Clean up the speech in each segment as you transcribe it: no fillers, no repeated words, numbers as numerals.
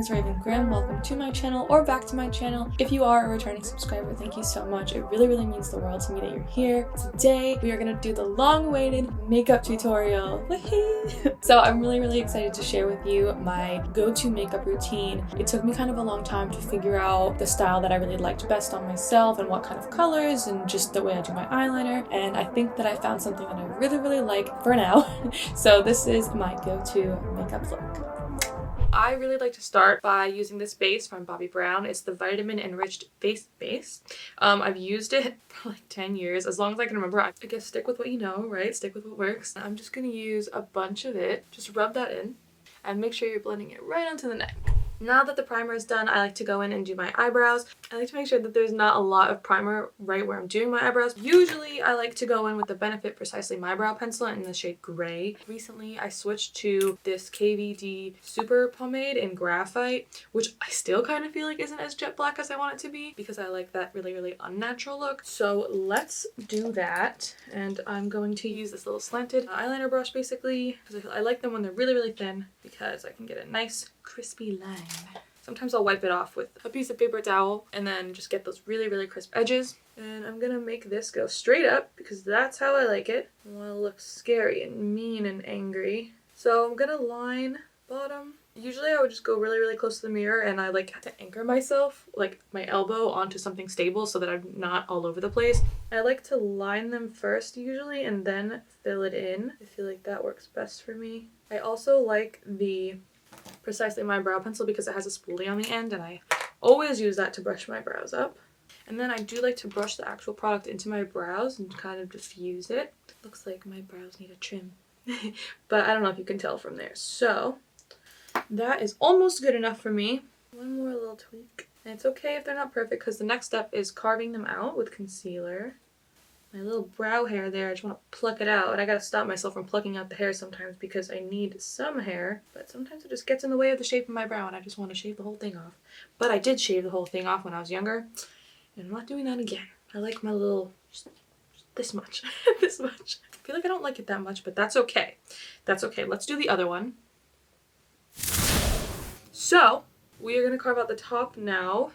is Ravengriim. Welcome to my channel or back to my channel. If you are a returning subscriber, thank you so much. It really means the world to me that you're here. Today, we are gonna do the long-awaited makeup tutorial. So I'm really excited to share with you my go-to makeup routine. It took me kind of a long time to figure out the style that I really liked best on myself and what kind of colors and just the way I do my eyeliner. And I think that I found something that I really like for now. So this is my go-to makeup look. I really like to start by using this base from Bobbi Brown. It's the Vitamin Enriched Face Base. I've used it for like 10 years, as long as I can remember. I guess stick with what you know, right? Stick with what works. I'm just gonna use a bunch of it. Just rub that in and make sure you're blending it right onto the neck. Now that the primer is done, I like to go in and do my eyebrows. I like to make sure that there's not a lot of primer right where I'm doing my eyebrows. Usually I like to go in with the Benefit Precisely My Brow Pencil in the shade Gray. Recently I switched to this KVD Super Pomade in Graphite, which I still kind of feel like isn't as jet black as I want it to be because I like that really unnatural look. So let's do that. And I'm going to use this little slanted eyeliner brush basically because I like them when they're really thin because I can get a nice crispy line. Sometimes I'll wipe it off with a piece of paper towel and then just get those really crisp edges. And I'm gonna make this go straight up because that's how I like it. I want to look scary and mean and angry. So I'm gonna line bottom. Usually I would just go really close to the mirror and I like to anchor myself, like my elbow onto something stable so that I'm not all over the place. I like to line them first usually and then fill it in. I feel like that works best for me. I also like the Precisely My Brow Pencil because it has a spoolie on the end and I always use that to brush my brows up. And then I do like to brush the actual product into my brows and kind of diffuse it. Looks like my brows need a trim. But I don't know if you can tell from there. So that is almost good enough for me. One more little tweak. And it's okay if they're not perfect because the next step is carving them out with concealer. My little brow hair there, I just want to pluck it out. And I gotta stop myself from plucking out the hair sometimes because I need some hair. But sometimes it just gets in the way of the shape of my brow and I just want to shave the whole thing off. But I did shave the whole thing off when I was younger. And I'm not doing that again. I like my little, just this much, this much. I feel like I don't like it that much, but that's okay. That's okay. Let's do the other one. So, we are going to carve out the top now.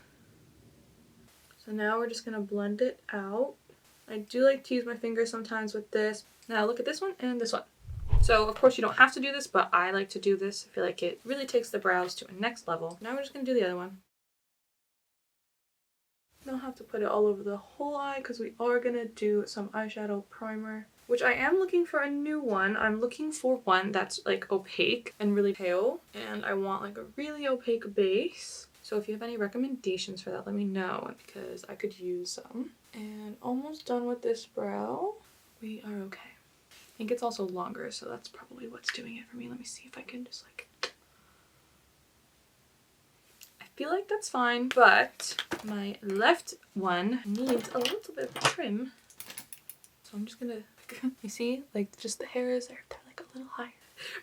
So now we're just going to blend it out. I do like to use my fingers sometimes with this. Now look at this one and this one. So of course you don't have to do this, but I like to do this. I feel like it really takes the brows to a next level. Now we're just going to do the other one. You don't have to put it all over the whole eye because we are going to do some eyeshadow primer, which I am looking for a new one. I'm looking for one that's like opaque and really pale, and I want like a really opaque base. So if you have any recommendations for that, let me know because I could use some. And almost done with this brow. We are okay. I think it's also longer, so that's probably what's doing it for me. Let me see if I can just like... I feel like that's fine, but my left one needs a little bit of trim. So I'm just gonna... You see? Like just the hairs they're like a little higher.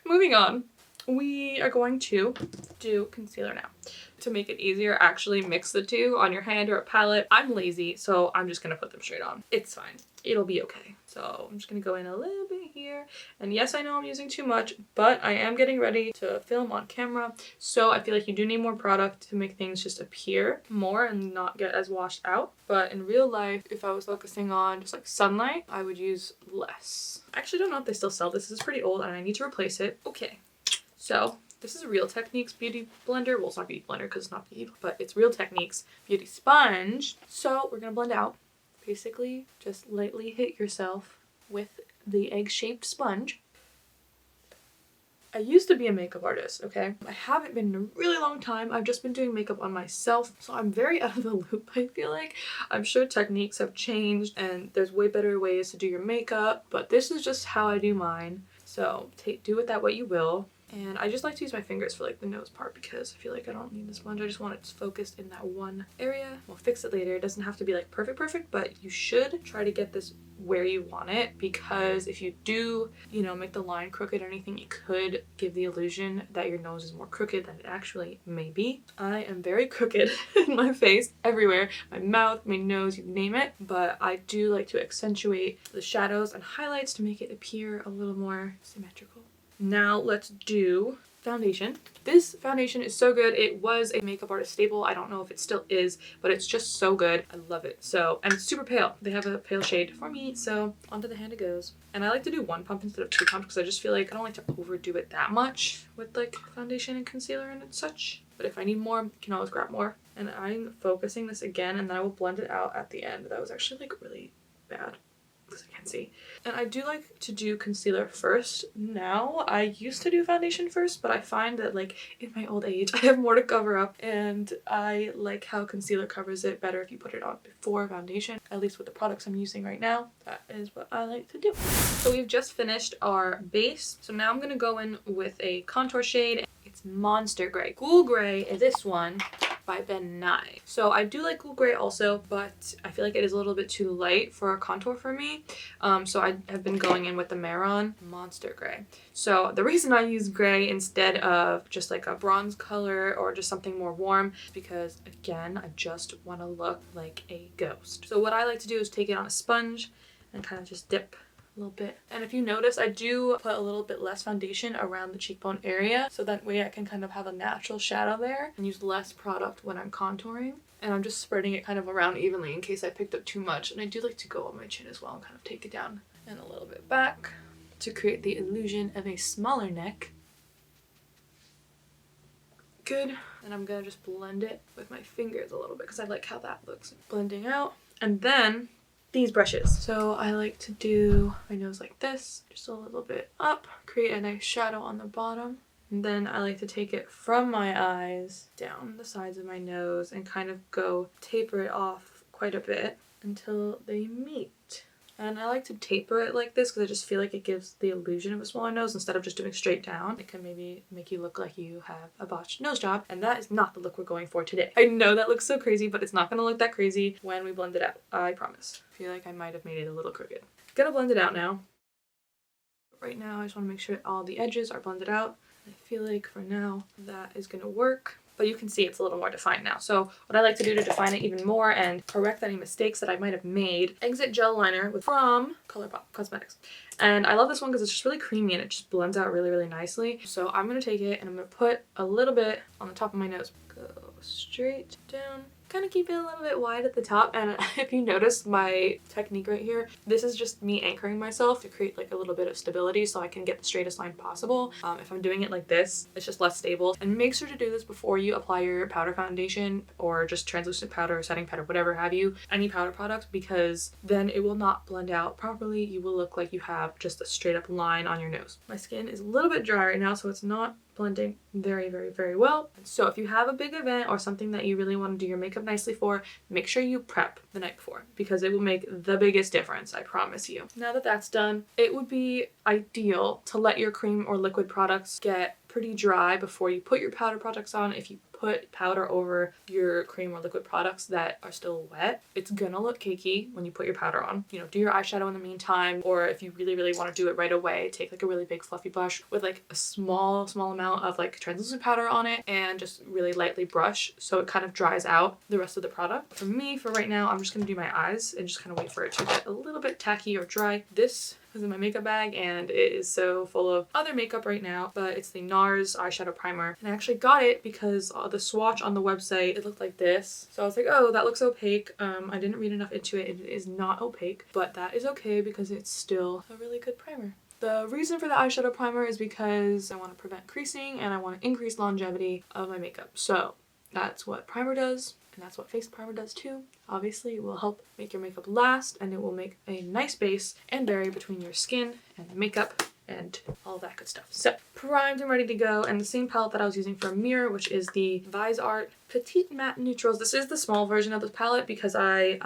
Moving on. We are going to do concealer now. To make it easier, actually mix the two on your hand or a palette. I'm lazy, so I'm just gonna put them straight on. It's fine. It'll be okay. So I'm just gonna go in a little bit here. And yes, I know I'm using too much, but I am getting ready to film on camera. So I feel like you do need more product to make things just appear more and not get as washed out. But in real life, if I was focusing on just like sunlight, I would use less. I actually don't know if they still sell this. This is pretty old and I need to replace it. Okay. So this is Real Techniques Beauty Blender. Well, it's not Beauty Blender because it's not beauty, but it's Real Techniques Beauty Sponge. So we're going to blend out. Basically, just lightly hit yourself with the egg-shaped sponge. I used to be a makeup artist, okay? I haven't been in a really long time. I've just been doing makeup on myself, so I'm very out of the loop, I feel like. I'm sure techniques have changed and there's way better ways to do your makeup, but this is just how I do mine. So do with that what you will. And I just like to use my fingers for like the nose part because I feel like I don't need the sponge. I just want it focused in that one area. We'll fix it later. It doesn't have to be like perfect, but you should try to get this where you want it because if you do, you know, make the line crooked or anything, it could give the illusion that your nose is more crooked than it actually may be. I am very crooked in my face, everywhere. My mouth, my nose, you name it. But I do like to accentuate the shadows and highlights to make it appear a little more symmetrical. Now let's do foundation. This foundation is so good. It was a makeup artist staple. I don't know if it still is, but it's just so good. I love it. So, and it's super pale. They have a pale shade for me, so onto the hand it goes. And I like to do 1 pump instead of 2 pumps because I just feel like I don't like to overdo it that much with like foundation and concealer and such. But if I need more, you can always grab more. And I'm focusing this again, and then I will blend it out at the end. That was actually like really bad, because I can't see. And I do like to do concealer first now. I used to do foundation first, but I find that like in my old age I have more to cover up, and I like how concealer covers it better if you put it on before foundation, at least with the products I'm using right now. That is what I like to do. So we've just finished our base, so now I'm gonna go in with a contour shade. It's Monster Gray. Cool Gray is this one by Ben Nye. So I do like Cool Gray also, but I feel like it is a little bit too light for a contour for me. So I have been going in with the Mehron Monster Gray. So the reason I use gray instead of just like a bronze color or just something more warm is because, again, I just want to look like a ghost. So what I like to do is take it on a sponge and kind of just dip a little bit. And if you notice, I do put a little bit less foundation around the cheekbone area, so that way I can kind of have a natural shadow there and use less product when I'm contouring. And I'm just spreading it kind of around evenly in case I picked up too much. And I do like to go on my chin as well and kind of take it down and a little bit back to create the illusion of a smaller neck. Good. And I'm gonna just blend it with my fingers a little bit because I like how that looks. Blending out. And then these brushes. So I like to do my nose like this, just a little bit up, create a nice shadow on the bottom. And then I like to take it from my eyes down the sides of my nose and kind of go taper it off quite a bit until they meet. And I like to taper it like this because I just feel like it gives the illusion of a smaller nose instead of just doing straight down. It can maybe make you look like you have a botched nose job, and that is not the look we're going for today. I know that looks so crazy, but it's not going to look that crazy when we blend it out. I promise. I feel like I might have made it a little crooked. Gonna blend it out now. Right now I just want to make sure all the edges are blended out. I feel like for now that is going to work. But you can see it's a little more defined now. So what I like to do to define it even more and correct any mistakes that I might have made, Exit Gel Liner from ColourPop Cosmetics. And I love this one because it's just really creamy and it just blends out really, really nicely. So I'm going to take it and I'm going to put a little bit on the top of my nose. Go straight down. Kind of keep it a little bit wide at the top, and if you notice my technique right here, this is just me anchoring myself to create like a little bit of stability so I can get the straightest line possible. If I'm doing it like this, it's just less stable. And make sure to do this before you apply your powder foundation or just translucent powder or setting powder, whatever have you, any powder product, because then it will not blend out properly. You will look like you have just a straight up line on your nose. My skin is a little bit dry right now, so it's not blending very, very, very well. So if you have a big event or something that you really want to do your makeup nicely for, make sure you prep the night before because it will make the biggest difference, I promise you. Now that that's done, it would be ideal to let your cream or liquid products get pretty dry before you put your powder products on. If you put powder over your cream or liquid products that are still wet, it's gonna look cakey when you put your powder on. You know, do your eyeshadow in the meantime, or if you really, really want to do it right away, take like a really big fluffy brush with like a small amount of like translucent powder on it and just really lightly brush so it kind of dries out the rest of the product. For me, for right now, I'm just gonna do my eyes and just kind of wait for it to get a little bit tacky or dry. This is in my makeup bag and it is so full of other makeup right now, but it's the NARS eyeshadow primer, and I actually got it because the swatch on the website, it looked like this, so I was like, oh, that looks opaque. I didn't read enough into it. It is not opaque, but that is okay because it's still a really good primer. The reason for the eyeshadow primer is because I want to prevent creasing and I want to increase longevity of my makeup. So that's what primer does, and that's what face primer does too. Obviously, it will help make your makeup last, and it will make a nice base and barrier between your skin and makeup and all that good stuff. So primed and ready to go, and the same palette that I was using for Mirror, which is the Vise Art Petite Matte Neutrals. This is the small version of this palette because I've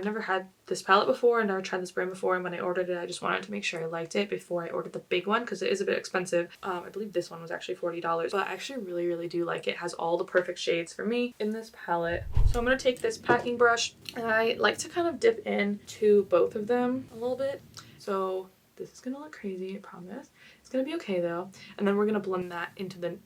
never had this palette before and never tried this brand before, and when I ordered it I just wanted to make sure I liked it before I ordered the big one because it is a bit expensive. I believe this one was actually $40, but I actually really, really do like it. It has all the perfect shades for me in this palette. So I'm going to take this packing brush and I like to kind of dip into both of them a little bit. So this is gonna look crazy, I promise. It's gonna be okay though. And then we're gonna blend that into the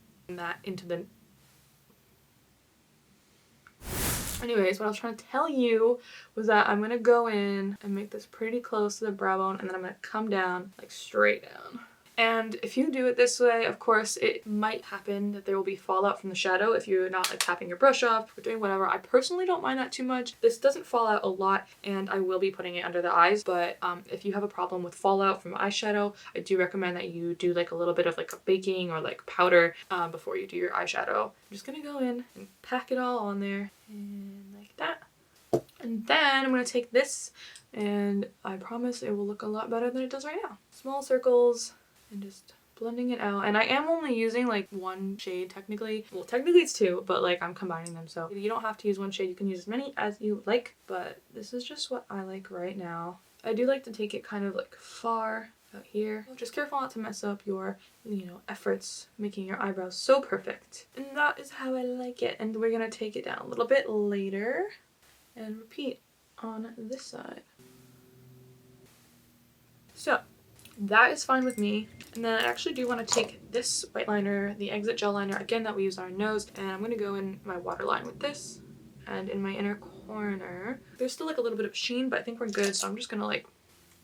Anyways, what I was trying to tell you was that I'm gonna go in and make this pretty close to the brow bone, and then I'm gonna come down, like straight down. And if you do it this way, of course, it might happen that there will be fallout from the shadow if you're not like tapping your brush off or doing whatever. I personally don't mind that too much. This doesn't fall out a lot, and I will be putting it under the eyes, but if you have a problem with fallout from eyeshadow, I do recommend that you do like a little bit of like a baking or like powder before you do your eyeshadow. I'm just gonna go in and pack it all on there and like that. And then I'm gonna take this, and I promise it will look a lot better than it does right now. Small circles and just blending it out. And I am only using like one shade technically. Well, technically it's two, but like I'm combining them, so you don't have to use one shade. You can use as many as you like, but this is just what I like right now. I do like to take it kind of like far out here. Just careful not to mess up your, efforts making your eyebrows so perfect. And that is how I like it. And we're gonna take it down a little bit later and repeat on this side. So that is fine with me. And then I actually do want to take this white liner, the Exit Gel Liner, again, that we use on our nose, and I'm going to go in my waterline with this. And in my inner corner, there's still like a little bit of sheen, but I think we're good. So I'm just going to like,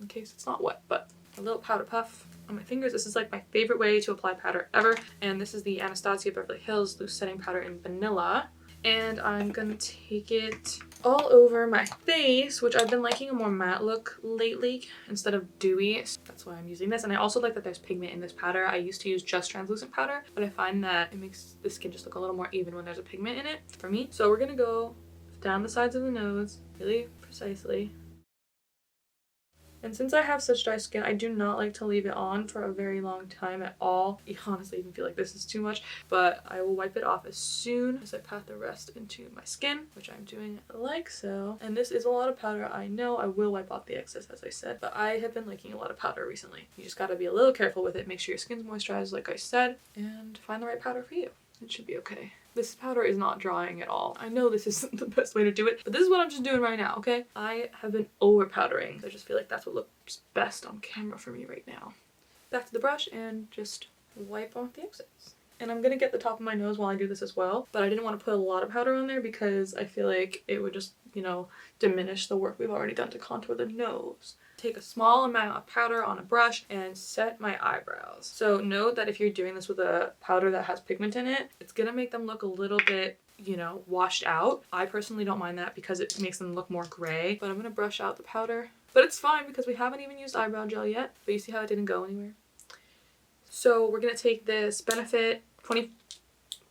in case it's not wet, but a little powder puff on my fingers. This is like my favorite way to apply powder ever. And this is the Anastasia Beverly Hills Loose Setting Powder in Vanilla. And I'm going to take it all over my face, which I've been liking a more matte look lately instead of dewy. So that's why I'm using this. And I also like that there's pigment in this powder. I used to use just translucent powder, but I find that it makes the skin just look a little more even when there's a pigment in it for me. So we're going to go down the sides of the nose really precisely. And since I have such dry skin, I do not like to leave it on for a very long time at all. I honestly even feel like this is too much, but I will wipe it off as soon as I pat the rest into my skin, which I'm doing like so. And this is a lot of powder, I know. I will wipe off the excess, as I said, but I have been liking a lot of powder recently. You just gotta be a little careful with it. Make sure your skin's moisturized, like I said, and find the right powder for you. It should be okay. This powder is not drying at all. I know this isn't the best way to do it, but this is what I'm just doing right now, okay? I have been over powdering. I just feel like that's what looks best on camera for me right now. Back to the brush and just wipe off the excess. And I'm gonna get the top of my nose while I do this as well, but I didn't want to put a lot of powder on there because I feel like it would just, diminish the work we've already done to contour the nose. Take a small amount of powder on a brush and set my eyebrows. So note that if you're doing this with a powder that has pigment in it, it's gonna make them look a little bit, washed out. I personally don't mind that because it makes them look more gray, but I'm gonna brush out the powder. But it's fine because we haven't even used eyebrow gel yet, but you see how it didn't go anywhere? So we're gonna take this Benefit 20,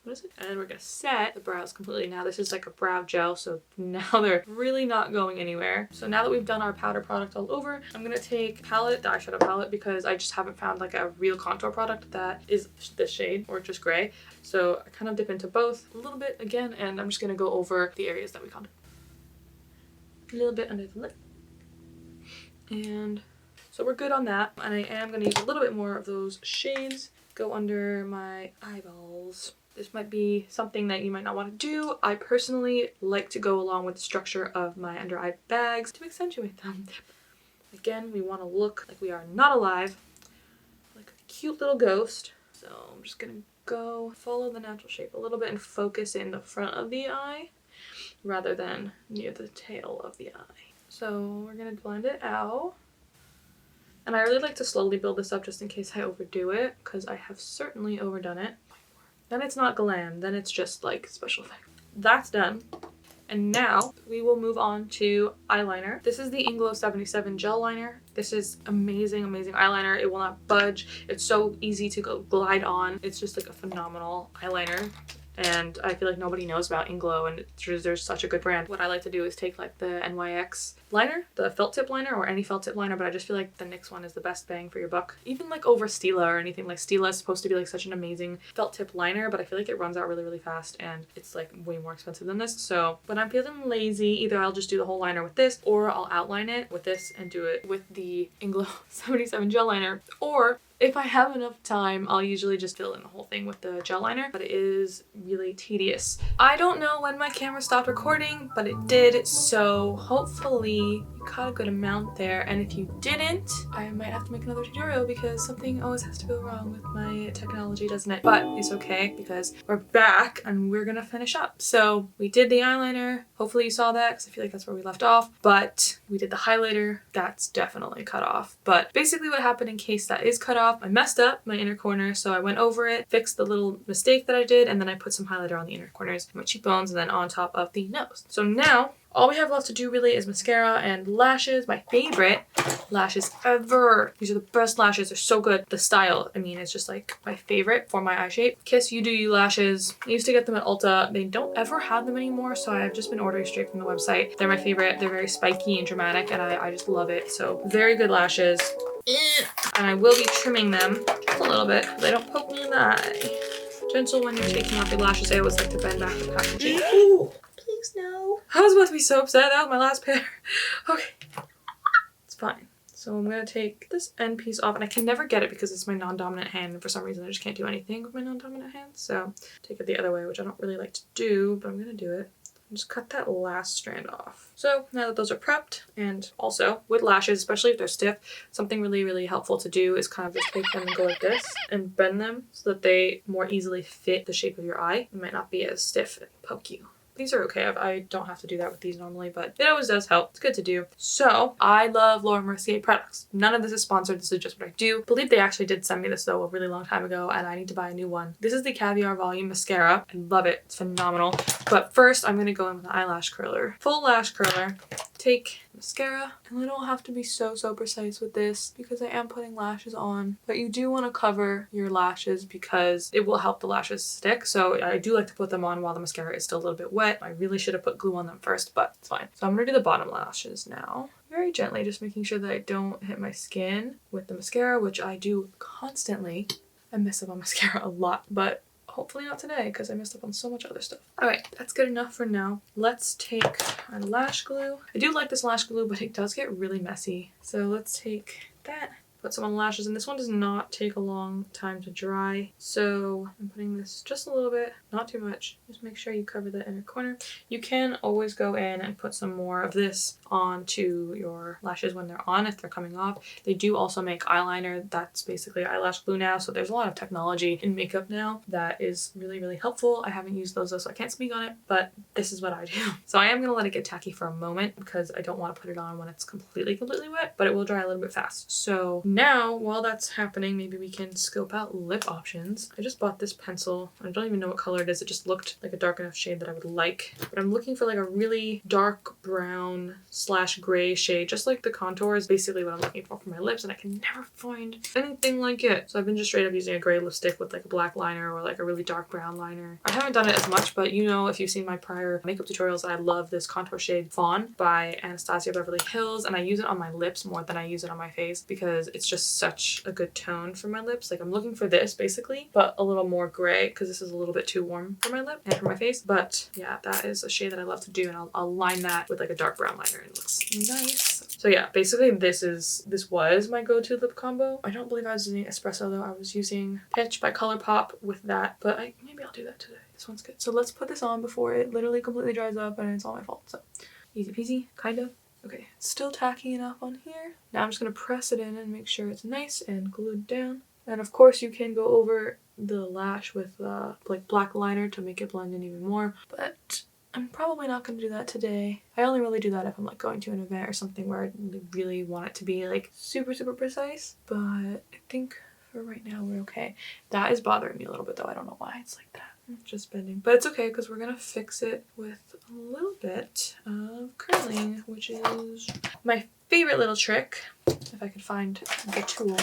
and we're gonna set the brows completely. Now this is like a brow gel, so now they're really not going anywhere. So now that we've done our powder product all over, I'm gonna take the eyeshadow palette, because I just haven't found like a real contour product that is this shade or just gray. So I kind of dip into both a little bit again, and I'm just gonna go over the areas that we contoured. A little bit under the lip. And so we're good on that. And I am gonna use a little bit more of those shades, go under my eyeballs. This might be something that you might not want to do. I personally like to go along with the structure of my under eye bags to accentuate them. Again, we want to look like we are not alive, like a cute little ghost. So I'm just gonna go follow the natural shape a little bit and focus in the front of the eye rather than near the tail of the eye. So we're gonna blend it out. And I really like to slowly build this up just in case I overdo it, because I have certainly overdone it. Then it's not glam, then it's just like special effect. That's done. And now we will move on to eyeliner. This is the Inglow 77 gel liner. This is amazing, amazing eyeliner. It will not budge. It's so easy to go glide on. It's just like a phenomenal eyeliner. And I feel like nobody knows about Inglow, and there's such a good brand. What I like to do is take like the NYX liner, the felt tip liner, or any felt tip liner, but I just feel like the NYX one is the best bang for your buck. Even like over Stila or anything. Like Stila is supposed to be like such an amazing felt tip liner, but I feel like it runs out really, really fast, and it's like way more expensive than this. So when I'm feeling lazy, either I'll just do the whole liner with this, or I'll outline it with this and do it with the Inglow 77 gel liner. Or if I have enough time, I'll usually just fill in the whole thing with the gel liner, but it is really tedious. I don't know when my camera stopped recording, but it did, so hopefully you got a good amount there. And if you didn't, I might have to make another tutorial because something always has to go wrong with my technology, doesn't it? But it's okay because we're back and we're gonna finish up. So we did the eyeliner. Hopefully you saw that because I feel like that's where we left off. But we did the highlighter. That's definitely cut off. But basically what happened in case that is cut off, I messed up my inner corner. So I went over it, fixed the little mistake that I did, and then I put some highlighter on the inner corners, my cheekbones, and then on top of the nose. So now all we have left to do really is mascara and lashes. My favorite lashes ever. These are the best lashes. They're so good. The style, I mean, it's just like my favorite for my eye shape. Kiss You Do You lashes. I used to get them at Ulta. They don't ever have them anymore, so I've just been ordering straight from the website. They're my favorite. They're very spiky and dramatic, and I just love it. So very good lashes. And I will be trimming them just a little bit. They don't poke me in the eye. Gentle when you're taking off your lashes. I always like to bend back the packaging. Ooh, please no. I was about to be so upset. That was my last pair. Okay. It's fine. So I'm going to take this end piece off, and I can never get it because it's my non-dominant hand, and for some reason I just can't do anything with my non-dominant hand. So take it the other way, which I don't really like to do, but I'm going to do it. Just cut that last strand off. So now that those are prepped, and also with lashes, especially if they're stiff, something really, really helpful to do is kind of just take them and go like this and bend them so that they more easily fit the shape of your eye. It might not be as stiff and poke you. These are okay. I don't have to do that with these normally, but it always does help. It's good to do. So I love Laura Mercier products. None of this is sponsored. This is just what I do. I believe they actually did send me this though a really long time ago, and I need to buy a new one. This is the Caviar Volume Mascara. I love it. It's phenomenal. But first I'm going to go in with an eyelash curler. Full lash curler. Take mascara, and I don't have to be so precise with this because I am putting lashes on, but you do want to cover your lashes because it will help the lashes stick. So I do like to put them on while the mascara is still a little bit wet. I really should have put glue on them first, but it's fine. So I'm gonna do the bottom lashes now. Very gently, just making sure that I don't hit my skin with the mascara, which I do constantly. I mess up on mascara a lot, but hopefully not today because I messed up on so much other stuff. All right, that's good enough for now. Let's take our lash glue. I do like this lash glue, but it does get really messy. So let's take that, put some on the lashes, and this one does not take a long time to dry. So I'm putting this just a little bit, not too much. Just make sure you cover the inner corner. You can always go in and put some more of this onto your lashes when they're on, if they're coming off. They do also make eyeliner. That's basically eyelash glue now. So there's a lot of technology in makeup now that is really, really helpful. I haven't used those though, so I can't speak on it, but this is what I do. So I am gonna let it get tacky for a moment because I don't want to put it on when it's completely wet, but it will dry a little bit fast. So now, while that's happening, maybe we can scope out lip options. I just bought this pencil. I don't even know what color it is. It just looked like a dark enough shade that I would like, but I'm looking for like a really dark brown / gray shade, just like the contour is basically what I'm looking for my lips, and I can never find anything like it. So I've been just straight up using a gray lipstick with like a black liner or like a really dark brown liner. I haven't done it as much, but you know, if you've seen my prior makeup tutorials, I love this contour shade Fawn by Anastasia Beverly Hills, and I use it on my lips more than I use it on my face because it's just such a good tone for my lips. Like I'm looking for this basically, but a little more gray because this is a little bit too warm for my lip and for my face. But yeah, that is a shade that I love to do, and I'll line that with like a dark brown liner and it looks nice. So yeah, basically this was my go-to lip combo. I don't believe I was using espresso though. I was using Pitch by ColourPop with that, but maybe I'll do that today. This one's good. So let's put this on before it literally completely dries up and it's all my fault. So easy peasy, kind of. Okay, it's still tacky enough on here. Now I'm just gonna press it in and make sure it's nice and glued down. And of course you can go over the lash with like black liner to make it blend in even more, but I'm probably not going to do that today. I only really do that if I'm like going to an event or something where I really want it to be like super precise, but I think for right now we're okay. That is bothering me a little bit though. I don't know why it's like that. It's just bending, but it's okay because we're gonna fix it with a little bit of curling, which is my favorite little trick. If I could find the tool.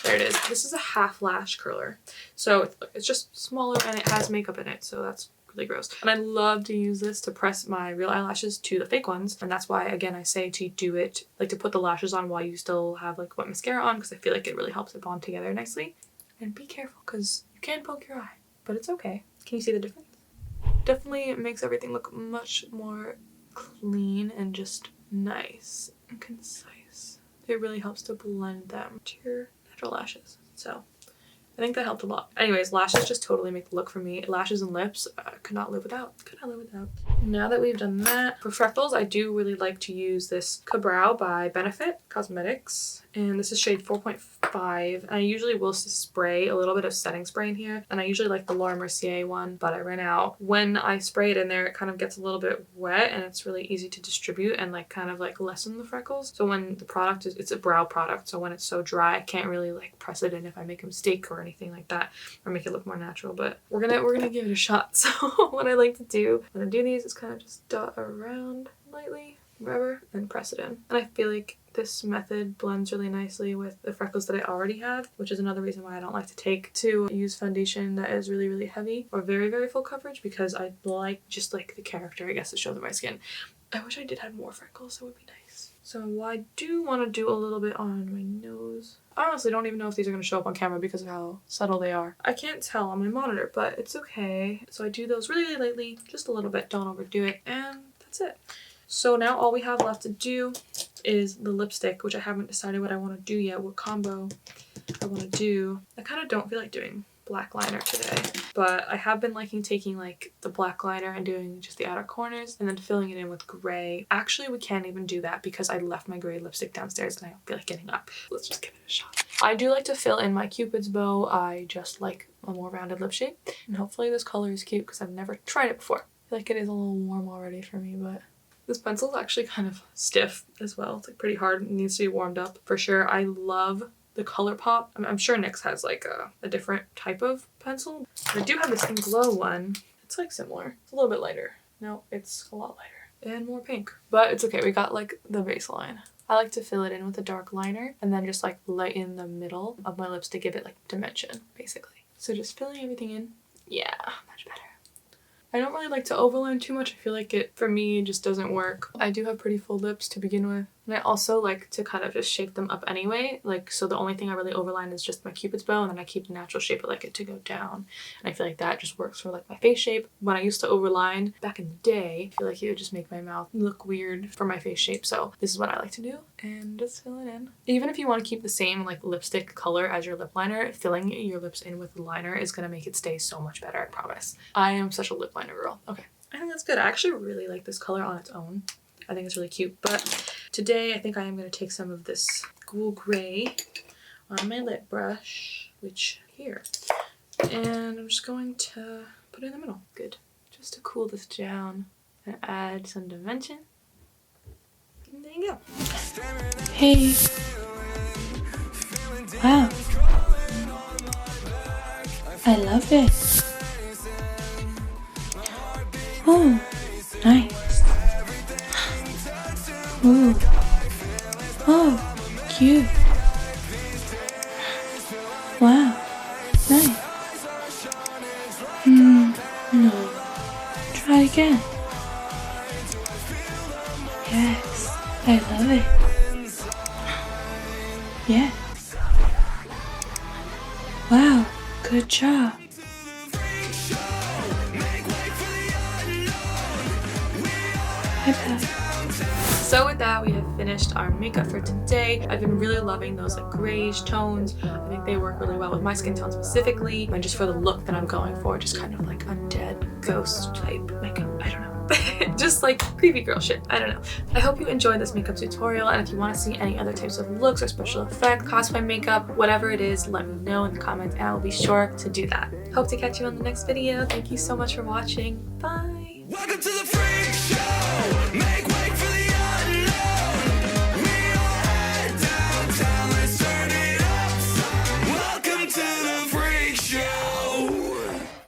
There it is. This is a half lash curler. So it's just smaller and it has makeup in it, so that's really gross. And I love to use this to press my real eyelashes to the fake ones, and that's why again I say to do it, like to put the lashes on while you still have like wet mascara on, because I feel like it really helps it bond together nicely. And be careful because you can poke your eye, but it's okay. Can you see the difference? Definitely makes everything look much more clean and just nice and concise. It really helps to blend them to your natural lashes. So I think that helped a lot. Anyways, lashes just totally make the look for me. Lashes and lips, could not live without. Could not live without. Now that we've done that, for freckles, I do really like to use this Eyebrow by Benefit Cosmetics. And this is shade 4.5. And I usually will spray a little bit of setting spray in here. And I usually like the Laura Mercier one, but I ran out. When I spray it in there, it kind of gets a little bit wet and it's really easy to distribute and like kind of like lessen the freckles. So when the product is, it's a brow product. So when it's so dry, I can't really like press it in if I make a mistake or anything like that, or make it look more natural. But we're gonna give it a shot. So what I like to do when I do these is kind of just dot around lightly, wherever, and press it in. And I feel like this method blends really nicely with the freckles that I already have, which is another reason why I don't like to use foundation that is really, really heavy or very, very full coverage, because I like just like the character, I guess, to show them my skin. I wish I did have more freckles, that would be nice. So I do want to do a little bit on my nose. I honestly don't even know if these are going to show up on camera because of how subtle they are. I can't tell on my monitor, but it's okay. So I do those really, really lightly, just a little bit, don't overdo it, and that's it. So now all we have left to do is the lipstick, which I haven't decided what I want to do yet, what combo I want to do. I kind of don't feel like doing black liner today, but I have been liking taking like the black liner and doing just the outer corners and then filling it in with gray. Actually, we can't even do that because I left my gray lipstick downstairs and I don't feel like getting up. Let's just give it a shot. I do like to fill in my Cupid's bow. I just like a more rounded lip shape, and hopefully this color is cute because I've never tried it before. I feel like it is a little warm already for me, but this pencil is actually kind of stiff as well. It's like pretty hard. It needs to be warmed up for sure. I love the ColourPop. I'm sure NYX has like a different type of pencil. But I do have this Glow one. It's like similar. It's a little bit lighter. No, it's a lot lighter and more pink. But it's okay. We got like the baseline. I like to fill it in with a dark liner and then just like lighten the middle of my lips to give it like dimension, basically. So just filling everything in. Yeah, much better. I don't really like to overline too much. I feel like it, for me, just doesn't work. I do have pretty full lips to begin with. And I also like to kind of just shape them up anyway. Like, so the only thing I really overline is just my Cupid's bow, and then I keep the natural shape. I like it to go down. And I feel like that just works for like my face shape. When I used to overline back in the day, I feel like it would just make my mouth look weird for my face shape. So this is what I like to do, and just fill it in. Even if you want to keep the same like lipstick color as your lip liner, filling your lips in with the liner is going to make it stay so much better, I promise. I am such a lip liner girl. Okay, I think that's good. I actually really like this color on its own. I think it's really cute, but today I think I am going to take some of this Ghoul Gray on my lip brush, which here, and I'm just going to put it in the middle. Good. Just to cool this down and add some dimension. And there you go. Hey. Wow. I love it. Oh, nice. Ooh. Oh, cute. Wow. Nice. No. Try again. Yes. I love it. Yes. Wow. Good job. So with that, we have finished our makeup for today. I've been really loving those like grayish tones. I think they work really well with my skin tone specifically, and just for the look that I'm going for, just kind of like undead ghost type makeup. I don't know. Just like creepy girl shit. I don't know. I hope you enjoyed this makeup tutorial, and if you want to see any other types of looks or special effects, cosplay makeup, whatever it is, let me know in the comments and I will be sure to do that. Hope to catch you on the next video. Thank you so much for watching. Bye! Welcome to the freak show!